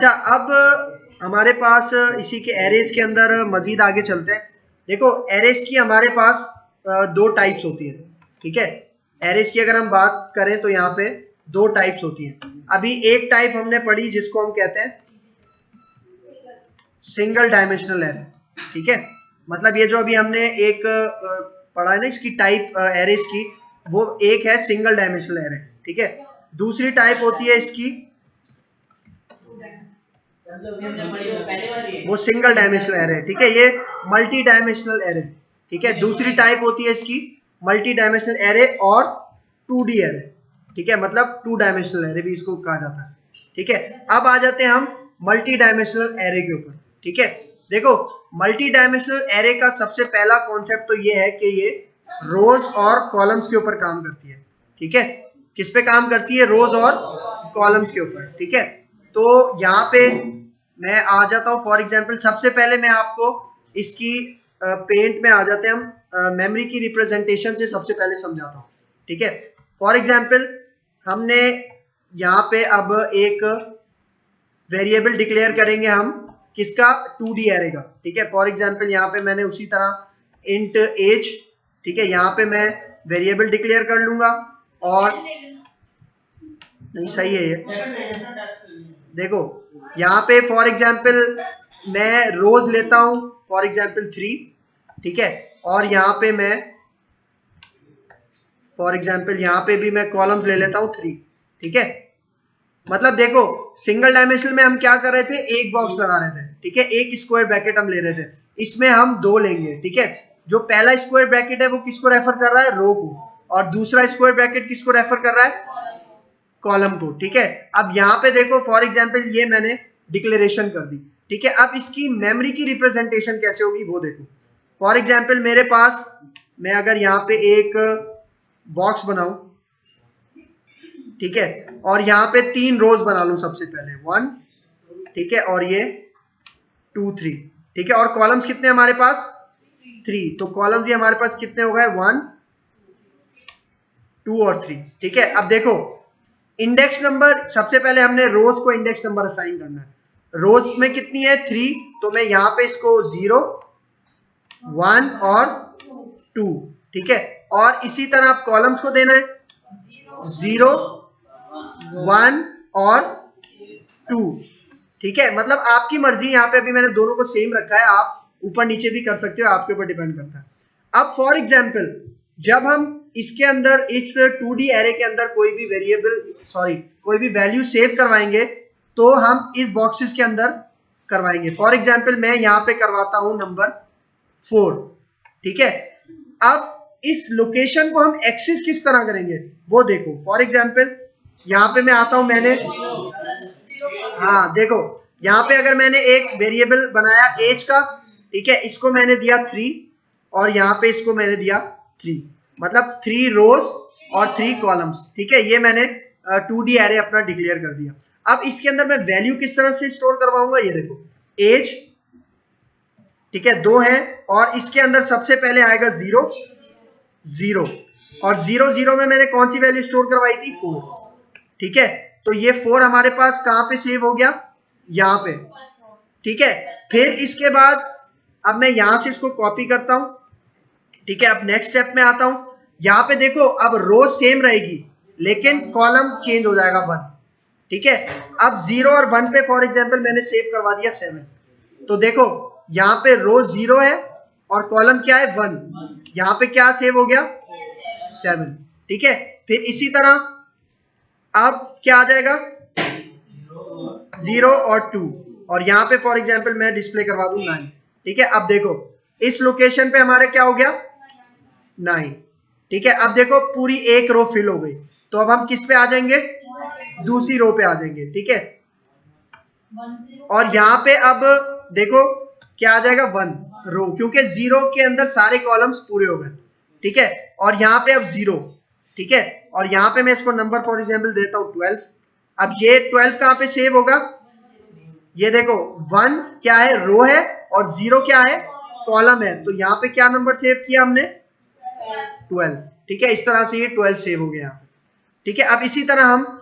अच्छा, अब हमारे पास इसी के एरेज के अंदर मजीद आगे चलते हैं। देखो, एरेज की हमारे पास दो टाइप्स होती है, ठीक है। एरेज की अगर हम बात करें तो यहाँ पे दो टाइप्स होती हैं। अभी एक टाइप हमने पढ़ी जिसको हम कहते हैं सिंगल डायमेंशनल एरे, ठीक है। मतलब ये जो अभी हमने एक पढ़ा है ना इसकी टाइप एरेज की, वो एक है सिंगल डायमेंशनल एरे, ठीक है। दूसरी टाइप होती है इसकी, वो सिंगल डायमेंशनल एरे, ठीक है। ये मल्टी डायमेंशनल एरे, ठीक है। दूसरी टाइप होती है इसकी मल्टी डायमेंशनल एरे और 2D एरे, ठीक है। मतलब 2 डायमेंशनल एरे भी इसको कहा जाता है, ठीक है। अब आ जाते हैं हम मल्टी डायमेंशनल एरे के ऊपर, ठीक है। देखो, मल्टी डायमेंशनल एरे का सबसे पहला कॉन्सेप्ट तो ये है कि ये रोज और कॉलम्स के ऊपर काम करती है, ठीक है। किस पे काम करती है? रोज और कॉलम्स के ऊपर, ठीक है। तो यहाँ पे मैं आ जाता हूँ, फॉर एग्जाम्पल सबसे पहले मैं आपको इसकी पेंट में आ जाते हैं हम, मेमोरी की रिप्रेजेंटेशन से सबसे पहले समझाता हूँ, ठीक है। फॉर एग्जाम्पल हमने यहाँ पे अब एक वेरिएबल डिक्लेयर करेंगे हम, किसका? 2D एरे का, ठीक है। फॉर एग्जाम्पल यहाँ पे मैंने उसी तरह इंट एज, ठीक है, यहाँ पे मैं वेरिएबल डिक्लेयर कर लूंगा। और नहीं, सही है ये, देखो यहाँ पे फॉर एग्जाम्पल मैं रोज लेता हूं, फॉर एग्जाम्पल 3, ठीक है। और यहाँ पे मैं फॉर एग्जाम्पल यहाँ पे भी मैं कॉलम्स ले लेता हूं 3, ठीक है। मतलब देखो, सिंगल डायमेंशनल में हम क्या कर रहे थे? एक बॉक्स लगा रहे थे, ठीक है। एक स्क्वायर ब्रैकेट हम ले रहे थे, इसमें हम दो लेंगे, ठीक है। जो पहला स्क्वायर ब्रैकेट है वो किसको रेफर कर रहा है? रो को। और दूसरा स्क्वायर ब्रैकेट किसको रेफर कर रहा है? कॉलम को, ठीक है। अब यहाँ पे देखो, फॉर एग्जाम्पल ये मैंने डिक्लेरेशन कर दी, ठीक है। अब इसकी मेमोरी की रिप्रेजेंटेशन कैसे होगी वो देखो। फॉर एग्जाम्पल मेरे पास, मैं अगर यहाँ पे एक बॉक्स बनाऊं, ठीक है, और यहाँ पे 3 रोज बना लूं, सबसे पहले 1, ठीक है, और ये 2 3, ठीक है। और कॉलम्स कितने हमारे पास? 3। तो कॉलम्स भी हमारे पास कितने हो गए? 1 2 और 3, ठीक है। अब देखो, इंडेक्स नंबर, सबसे पहले हमने रोज को इंडेक्स नंबर असाइन करना है। रोज में कितनी है? 3। तो मैं यहाँ पे इसको 0 1 और 2, ठीक है। और इसी तरह आप कॉलम्स को देना है 0 1 और 2, ठीक है। मतलब आपकी मर्जी, यहाँ पे अभी मैंने दोनों को सेम रखा है, आप ऊपर नीचे भी कर सकते हो, आपके ऊपर डिपेंड करता है। अब फॉर एग्जाम्पल जब हम इसके अंदर, इस 2D एरे के अंदर कोई भी वेरिएबल, सॉरी, कोई भी वैल्यू सेव करवाएंगे तो हम इस बॉक्सेस के अंदर करवाएंगे। फॉर एग्जाम्पल मैं यहाँ पे करवाता हूं नंबर 4, ठीक है। अब इस लोकेशन को हम एक्सेस किस तरह करेंगे वो देखो। फॉर एग्जाम्पल यहाँ पे मैं आता हूं, मैंने, हाँ देखो, यहाँ पे अगर मैंने एक वेरिएबल बनाया एज का, ठीक है, इसको मैंने दिया 3 और यहाँ पे इसको मैंने दिया 3, मतलब 3 रोज और 3 कॉलम्स, ठीक है। ये मैंने 2D एरे अपना डिक्लेयर कर दिया। अब इसके अंदर मैं वैल्यू किस तरह से स्टोर करवाऊंगा? ये देखो, एज, ठीक है, 2 है, और इसके अंदर सबसे पहले आएगा 0 0, और 0 0 में मैंने कौन सी वैल्यू स्टोर करवाई थी? 4, ठीक है। तो ये 4 हमारे पास कहां पे सेव हो गया? यहाँ पे, ठीक है। फिर इसके बाद अब मैं यहां से इसको कॉपी करता हूं, ठीक है। अब नेक्स्ट स्टेप में आता हूं, यहां पे देखो अब रो सेम रहेगी लेकिन कॉलम चेंज हो जाएगा 1, ठीक है। अब 0 और 1 पे फॉर एग्जांपल मैंने सेव करवा दिया 7, तो देखो यहाँ पे रो 0 है और कॉलम क्या है? 1। यहाँ पे क्या सेव हो गया? 7, ठीक है। फिर इसी तरह अब क्या आ जाएगा? 0 और 2, और यहाँ पे फॉर एग्जाम्पल मैं डिस्प्ले करवा दूं 9, ठीक है। अब देखो इस लोकेशन पे हमारे क्या हो गया? 9, ठीक है। अब देखो पूरी एक रो फिल हो गई, तो अब हम किस पे आ जाएंगे? दूसरी रो पे आ जाएंगे, ठीक है। और यहाँ पे अब देखो क्या आ जाएगा? 1 रो, क्योंकि 0 के अंदर सारे कॉलम्स पूरे हो गए, ठीक है। और यहाँ पे अब 0, ठीक है। और यहाँ पे मैं इसको नंबर फॉर एग्जाम्पल देता हूँ 12। अब ये 12 कहाँ पे सेव होगा? ये देखो 1 क्या है? रो है, और 0 क्या है? कॉलम है। तो यहाँ पे क्या नंबर सेव किया हमने? 12, ठीक है। इस तरह से ये 12 सेव हो गया यहाँ पे, ठीक है। अब इसी तरह हम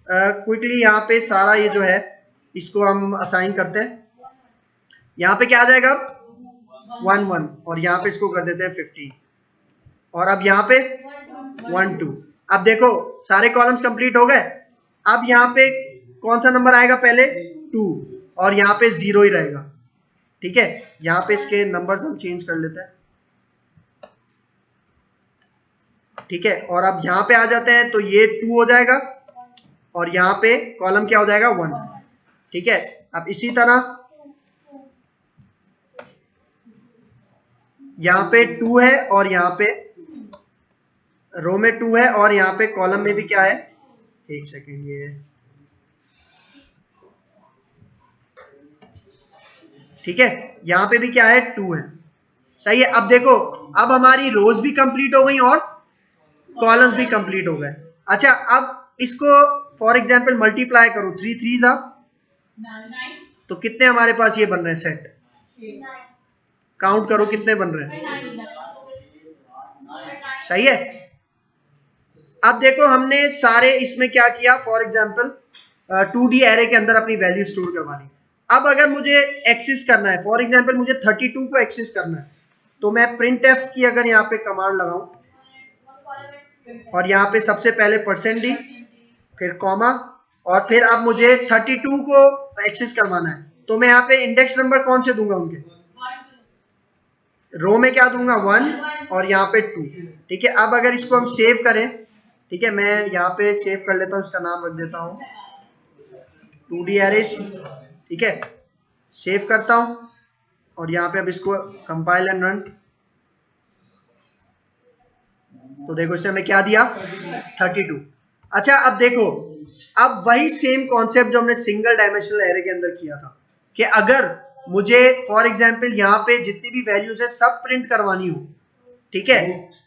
क्विकली यहाँ पे सारा ये जो है इसको हम असाइन करते हैं। यहाँ पे क्या आ जाएगा 1 1 और यहाँ पे इसको कर देते हैं 50 और अब यहाँ पे 1 2। अब देखो सारे कॉलम्स कंप्लीट हो गए। अब यहाँ पे कौन सा नंबर आएगा पहले 2 और यहाँ पे 0 ही रहेगा। ठीक है, यहाँ पे इसके नंबर्स हम चेंज कर लेते हैं। ठीक है, और अब यहाँ पे आ जाते हैं तो ये 2 हो जाएगा और यहाँ पे कॉलम क्या हो जाएगा 1। ठीक है, अब इसी तरह यहाँ पे 2 है और यहाँ पे रो में 2 है और यहाँ पे कॉलम में भी क्या है, एक सेकेंड, ये ठीक है, यहाँ पे भी क्या है 2 है। सही है। अब देखो अब हमारी रोज भी कंप्लीट हो गई और कॉलम्स भी कंप्लीट हो गए। अच्छा, अब इसको फॉर एग्जांपल मल्टीप्लाई करो, 3 3 जा तो कितने हमारे पास ये बन रहे हैं सेट, काउंट करो कितने बन रहे हैं। सही है। अब देखो हमने सारे इसमें क्या किया, फॉर एग्जांपल 2D एरे के अंदर अपनी वैल्यू स्टोर करवा ली। अब अगर मुझे एक्सेस करना है, फॉर एग्जांपल मुझे 32 को एक्सेस करना है, तो मैं प्रिंट एफ की अगर यहाँ पे कमांड लगाऊं और यहाँ पे सबसे पहले %d फिर कॉमा और फिर अब मुझे 32 को एक्सेस करवाना है, तो मैं यहाँ पे इंडेक्स नंबर कौन से दूंगा, उनके रो में क्या दूंगा 1 और यहाँ पे 2। ठीक है, अब अगर इसको हम सेव करें, ठीक है, मैं यहाँ पे सेव कर लेता हूँ, इसका नाम रख देता हूँ 2D एरेस। ठीक है, सेव करता हूँ और यहाँ पे अब इसको कंपाइल एंड रन, तो देखो इसने हमें क्या दिया 32। अच्छा, अब देखो अब वही सेम कॉन्सेप्ट जो हमने सिंगल डायमेंशनल एरे के अंदर किया था कि अगर मुझे फॉर एग्जांपल यहाँ पे जितनी भी वैल्यूज है सब प्रिंट करवानी हो, ठीक है,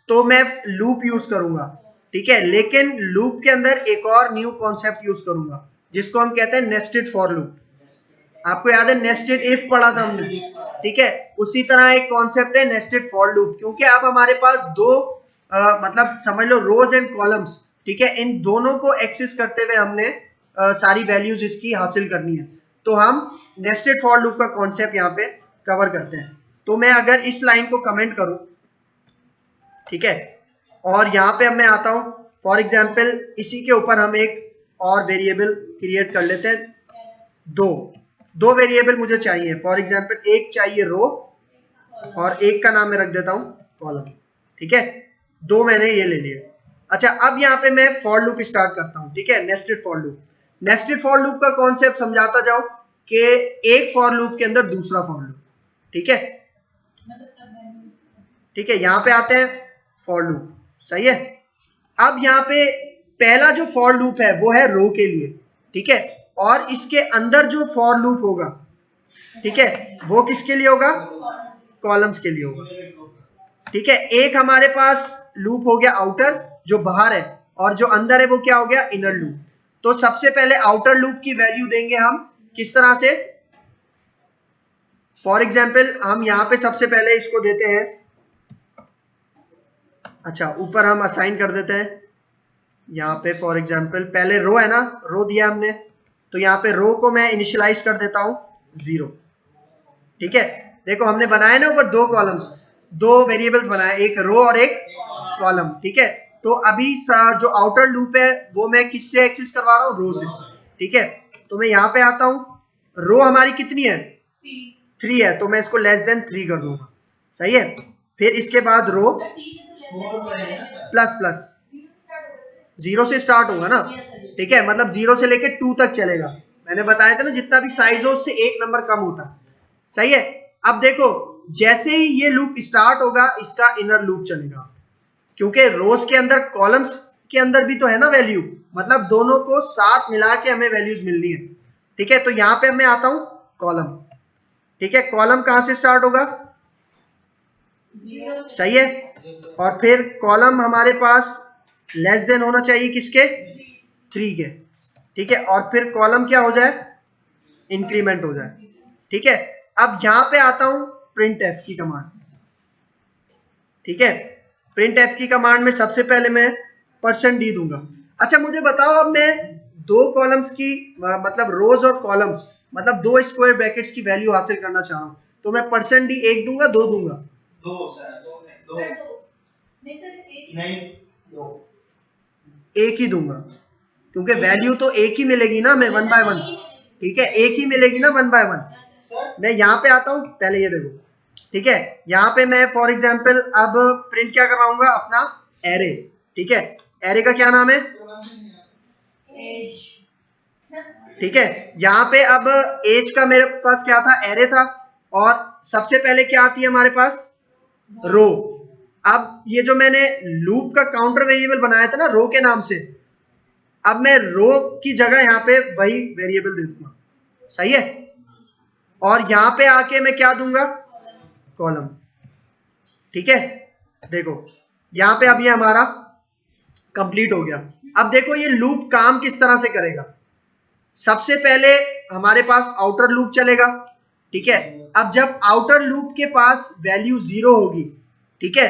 तो मैं लूप यूज करूंगा। ठीक है, लेकिन लूप के अंदर एक और न्यू कॉन्सेप्ट यूज करूंगा जिसको हम कहते हैं नेस्टेड फॉर लूप। आपको याद है नेस्टेड इफ पढ़ा था हमने। ठीक है, उसी तरह एक कॉन्सेप्ट है नेस्टेड फॉर लूप, क्योंकि अब हमारे पास दो मतलब समझ लो रोज एंड कॉलम्स। ठीक है, इन दोनों को एक्सेस करते हुए हमने सारी वैल्यूज इसकी हासिल करनी है, तो हम नेस्टेड फॉर लूप का कॉन्सेप्ट यहाँ पे कवर करते हैं। तो मैं अगर इस लाइन को कमेंट करूं, ठीक है, और यहाँ पे अब मैं आता हूं, फॉर एग्जाम्पल इसी के ऊपर हम एक और वेरिएबल क्रिएट कर लेते हैं। दो वेरिएबल मुझे चाहिए, फॉर एग्जाम्पल एक चाहिए रो और एक का नाम मैं रख देता हूं कॉलम। ठीक है, दो मैंने ये ले लिए। अच्छा, अब यहाँ पे मैं फॉर लूप स्टार्ट करता हूं। ठीक है, nested for loop. Nested for loop का कॉन्सेप्ट समझाता जाओ कि एक फॉर लूप के अंदर दूसरा फॉर लूप। ठीक है, ठीक है, यहाँ पे आते हैं फॉर लूप। सही है। अब यहाँ पे पहला जो फॉर लूप है वो है रो के लिए। ठीक है, और इसके अंदर जो फॉर लूप होगा, ठीक है, वो किसके लिए होगा, कॉलम्स के लिए होगा। ठीक है, एक हमारे पास लूप हो गया आउटर जो बाहर है, और जो अंदर है वो क्या हो गया इनर लूप। तो सबसे पहले आउटर लूप की वैल्यू देंगे हम किस तरह से, फॉर एग्जाम्पल हम यहां पे सबसे पहले इसको देते हैं, अच्छा ऊपर हम असाइन कर देते हैं यहाँ पे, फॉर एग्जाम्पल पहले रो है ना, रो दिया हमने, तो यहाँ पे रो को मैं इनिशियलाइज कर देता हूं 0। ठीक है, देखो हमने बनाए ना ऊपर दो कॉलम्स, दो वेरिएबल्स बनाए, एक रो और एक कॉलम। ठीक है, तो अभी जो आउटर लूप है वो मैं किससे एक्सेस करवा रहा हूँ, रो से। ठीक है, तो मैं यहाँ पे आता हूँ, रो हमारी कितनी है 3 है, तो मैं इसको लेस देन 3 कर दूंगा। सही है, फिर इसके बाद रो प्लस प्लस 0 से स्टार्ट होगा ना। ठीक है, मतलब 0 से लेके 2 तक चलेगा। मैंने बताया था ना जितना भी साइज हो उससे एक नंबर कम होता है। सही है। अब देखो जैसे ही ये लूप स्टार्ट होगा इसका इनर लूप चलेगा, क्योंकि रोज के अंदर कॉलम्स के अंदर भी तो है ना वैल्यू, मतलब दोनों को साथ मिला के हमें वैल्यूज मिलनी है। ठीक है, तो यहां पे मैं आता हूं कॉलम। ठीक है, कॉलम कहां से स्टार्ट होगा, सही है, और फिर कॉलम हमारे पास लेस देन होना चाहिए किसके, 3 के। ठीक है, और फिर कॉलम क्या हो जाए, इंक्रीमेंट हो जाए। ठीक है, अब यहां पे आता हूं प्रिंट एफ की कमांड। ठीक है, प्रिंट एफ की कमांड में सबसे पहले मैं %d दूंगा। अच्छा मुझे बताओ, अब मैं दो कॉलम्स की मतलब रोज और कॉलम्स मतलब 2 स्क्वायर ब्रैकेट्स की वैल्यू हासिल करना चाह रहा हूँ, तो मैं परसेंट डी 1 दूंगा, 2 दूंगा? 1 ही दूंगा, क्योंकि वैल्यू तो एक ही मिलेगी ना, मैं 1 बाय 1, ठीक है, एक ही मिलेगी ना 1 बाय 1। मैं यहाँ पे आता हूँ, पहले ये देखो, ठीक है, यहाँ पे मैं फॉर एग्जाम्पल अब प्रिंट क्या करवाऊंगा, अपना एरे, ठीक है, एरे का क्या नाम है, ठीक है, यहाँ पे अब एज का मेरे पास क्या था, एरे था, और सबसे पहले क्या आती है हमारे पास, रो। अब ये जो मैंने लूप का काउंटर वेरिएबल बनाया था ना रो के नाम से, अब मैं रो की जगह यहाँ पे वही वेरिएबल दे दूंगा, सही है, और यहाँ पे आके मैं क्या दूंगा, कॉलम, ठीक है। देखो यहाँ पे अब ये हमारा कंप्लीट हो गया। अब देखो ये लूप काम किस तरह से करेगा। सबसे पहले हमारे पास आउटर लूप चलेगा, ठीक है। अब जब आउटर लूप के पास वैल्यू 0 होगी, ठीक है,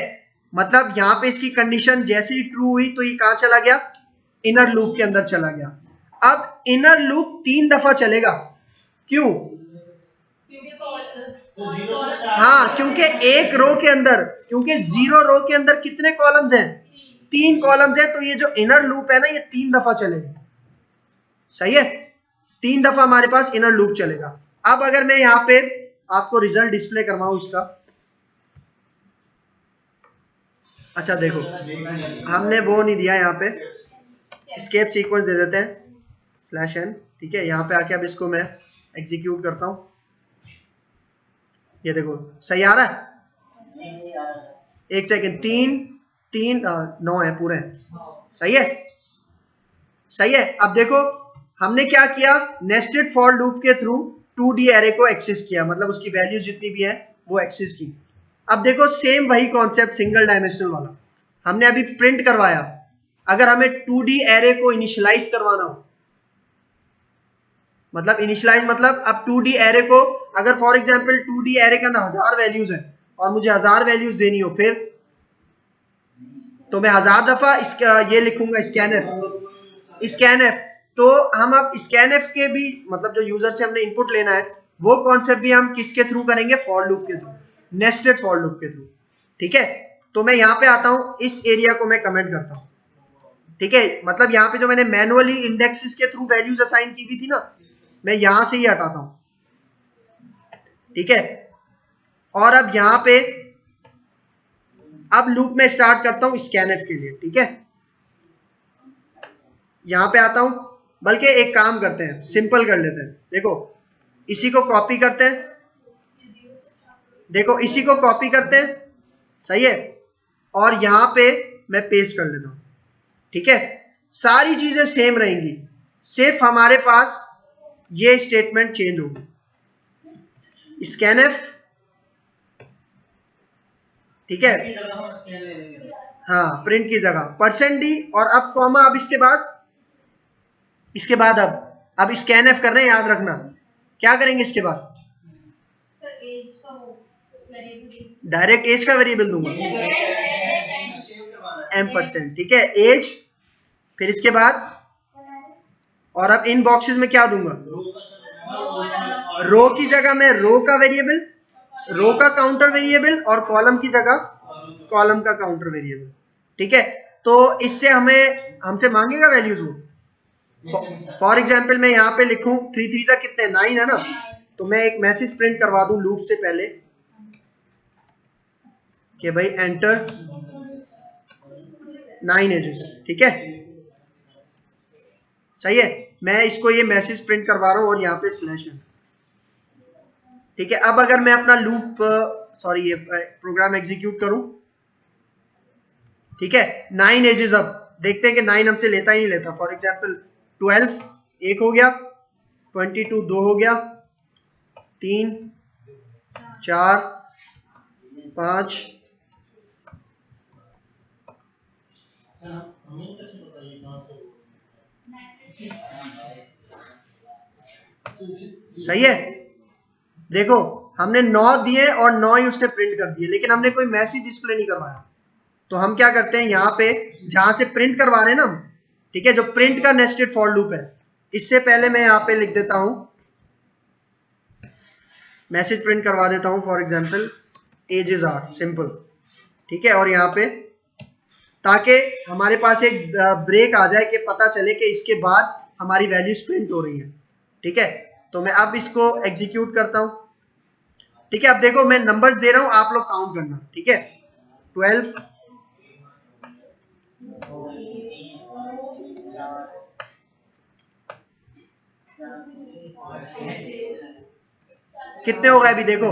मतलब यहां पे इसकी कंडीशन जैसे ही ट्रू हुई तो ये कहां चला गया, इनर लूप के अंदर चला गया। अब इनर लूप 3 दफा चलेगा, क्यों, हाँ, क्योंकि एक रो के अंदर, क्योंकि 0 रो के अंदर कितने कॉलम्स हैं, 3 कॉलम्स हैं, तो ये जो इनर लूप है ना ये 3 दफा चलेगा, सही है, 3 दफा हमारे पास इनर लूप चलेगा। अब अगर मैं यहाँ पे आपको रिजल्ट डिस्प्ले करवाऊं इसका, अच्छा देखो हमने वो नहीं दिया, यहाँ पे एस्केप सीक्वेंस दे देते हैं /n, ठीक है। यहाँ पे आके अब इसको मैं एग्जीक्यूट करता हूँ, ये देखो सही आ रहा है, एक सेकेंड, 9 है पूरे, सही है, सही है। अब देखो हमने क्या किया, नेस्टेड फॉर लूप के थ्रू 2D एरे को एक्सेस किया, मतलब उसकी वैल्यू जितनी भी है वो एक्सेस की। अब देखो सेम वही कॉन्सेप्ट सिंगल डायमेंशनल वाला हमने अभी प्रिंट करवाया। अगर हमें 2D एरे को इनिशियलाइज करवाना हो, मतलब इनिशियलाइज मतलब अब 2D एरे को, अगर फॉर एग्जांपल 2D एरे के अंदर 1000 वैल्यूज है और मुझे 1000 वैल्यूज देनी हो, फिर तो मैं 1000 दफा ये लिखूंगा स्कैनएफ। तो हम अब स्कैनएफ के भी, मतलब जो यूजर से हमने इनपुट लेना है वो कॉन्सेप्ट भी हम किसके थ्रू करेंगे, फॉर लूप के थ्रू, नेस्टेड फॉर लूप के थ्रू, ठीक है। तो मैं यहाँ पे आता हूँ, इस एरिया को मैं कमेंट करता हूँ, ठीक है, मतलब यहाँ पे जो मैंने मैनुअली इंडेक्सेस के थ्रू वैल्यूज असाइन की हुई थी ना, मैं यहां से ही हटाता हूं, ठीक है। और अब यहां पे अब लूप में स्टार्ट करता हूं स्कैनएफ के लिए, ठीक है। यहां पे आता हूं, बल्कि एक काम करते हैं, सिंपल कर लेते हैं, देखो इसी को कॉपी करते हैं, देखो इसी को कॉपी करते हैं, सही है, और यहां पे मैं पेस्ट कर लेता हूं, ठीक है। सारी चीजें सेम रहेंगी, सिर्फ हमारे पास ये स्टेटमेंट चेंज होगी, स्कैनएफ, ठीक है, हाँ प्रिंट की जगह %d, और अब कॉमा, अब इसके बाद अब स्कैनएफ कर रहे हैं, याद रखना क्या करेंगे इसके बाद, डायरेक्ट एज का वेरिएबल दूंगा %, ठीक है, एज, फिर इसके बाद, और अब इन बॉक्सेस में क्या दूंगा, रो की जगह मैं रो का वेरिएबल, रो का काउंटर वेरिएबल, और कॉलम की जगह कॉलम का काउंटर वेरिएबल, ठीक है। तो इससे हमसे मांगेगा वैल्यूज वो, फॉर एग्जाम्पल मैं यहाँ पे लिखूं 3 3 जा कितने 9 है ना, तो मैं एक मैसेज प्रिंट करवा दूं लूप से पहले कि भाई एंटर 9 एजेस, ठीक है, सही है। मैं इसको ये मैसेज प्रिंट करवा रहा हूं और यहाँ पे /n, ठीक है। अब अगर मैं अपना लूप सॉरी ये प्रोग्राम एग्जीक्यूट करूं, ठीक है, 9 एजेस, अब देखते हैं कि 9 हमसे लेता ही नहीं लेता। फॉर एग्जाम्पल 12 एक हो गया, 22 2 हो गया, 3 4 5 सही है। देखो हमने 9 दिए और 9 ही उसने प्रिंट कर दिए, लेकिन हमने कोई मैसेज डिस्प्ले नहीं करवाया। तो हम क्या करते हैं, यहाँ पे जहां से प्रिंट करवा रहे हैं ना, ठीक है, जो प्रिंट का नेस्टेड फॉर लूप है, इससे पहले मैं यहाँ पे लिख देता हूं मैसेज प्रिंट करवा देता हूं, for example edges are simple, ठीक है, और यहाँ पे ताकि हमारे पास एक ब्रेक आ जाए कि पता चले कि इसके बाद हमारी वैल्यूज प्रिंट हो रही हैं, ठीक है। तो मैं अब इसको एग्जीक्यूट करता हूं, ठीक है। अब देखो मैं नंबर्स दे रहा हूं, आप लोग काउंट करना, ठीक है। 12 कितने हो गए अभी देखो,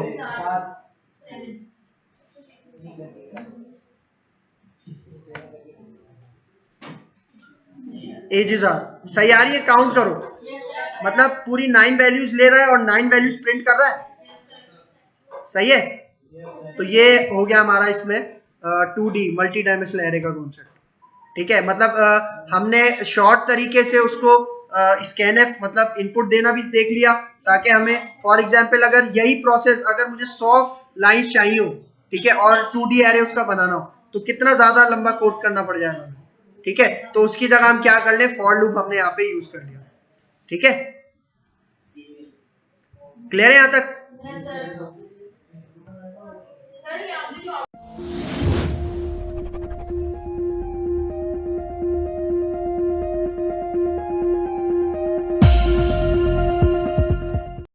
एजेस आर सही आ रही है, काउंट करो, मतलब पूरी 9 वैल्यूज ले रहा है और 9 वैल्यूज प्रिंट कर रहा है, सही है। तो ये हो गया हमारा इसमें 2D मल्टी डायमेंशनल एरे का कॉन्सेप्ट, ठीक है। मतलब हमने शॉर्ट तरीके से उसको स्कैनएफ मतलब इनपुट देना भी देख लिया, ताकि हमें फॉर एग्जांपल अगर यही प्रोसेस अगर मुझे 100 लाइंस चाहिए हो, ठीक है, और 2D एरे उसका बनाना हो, तो कितना ज्यादा लंबा कोड करना पड़ जाएगा, ठीक है। तो उसकी जगह हम क्या कर ले, फॉर लूप हमने यहाँ पे यूज कर लिया, ठीक है। क्लियर है यहाँ तक?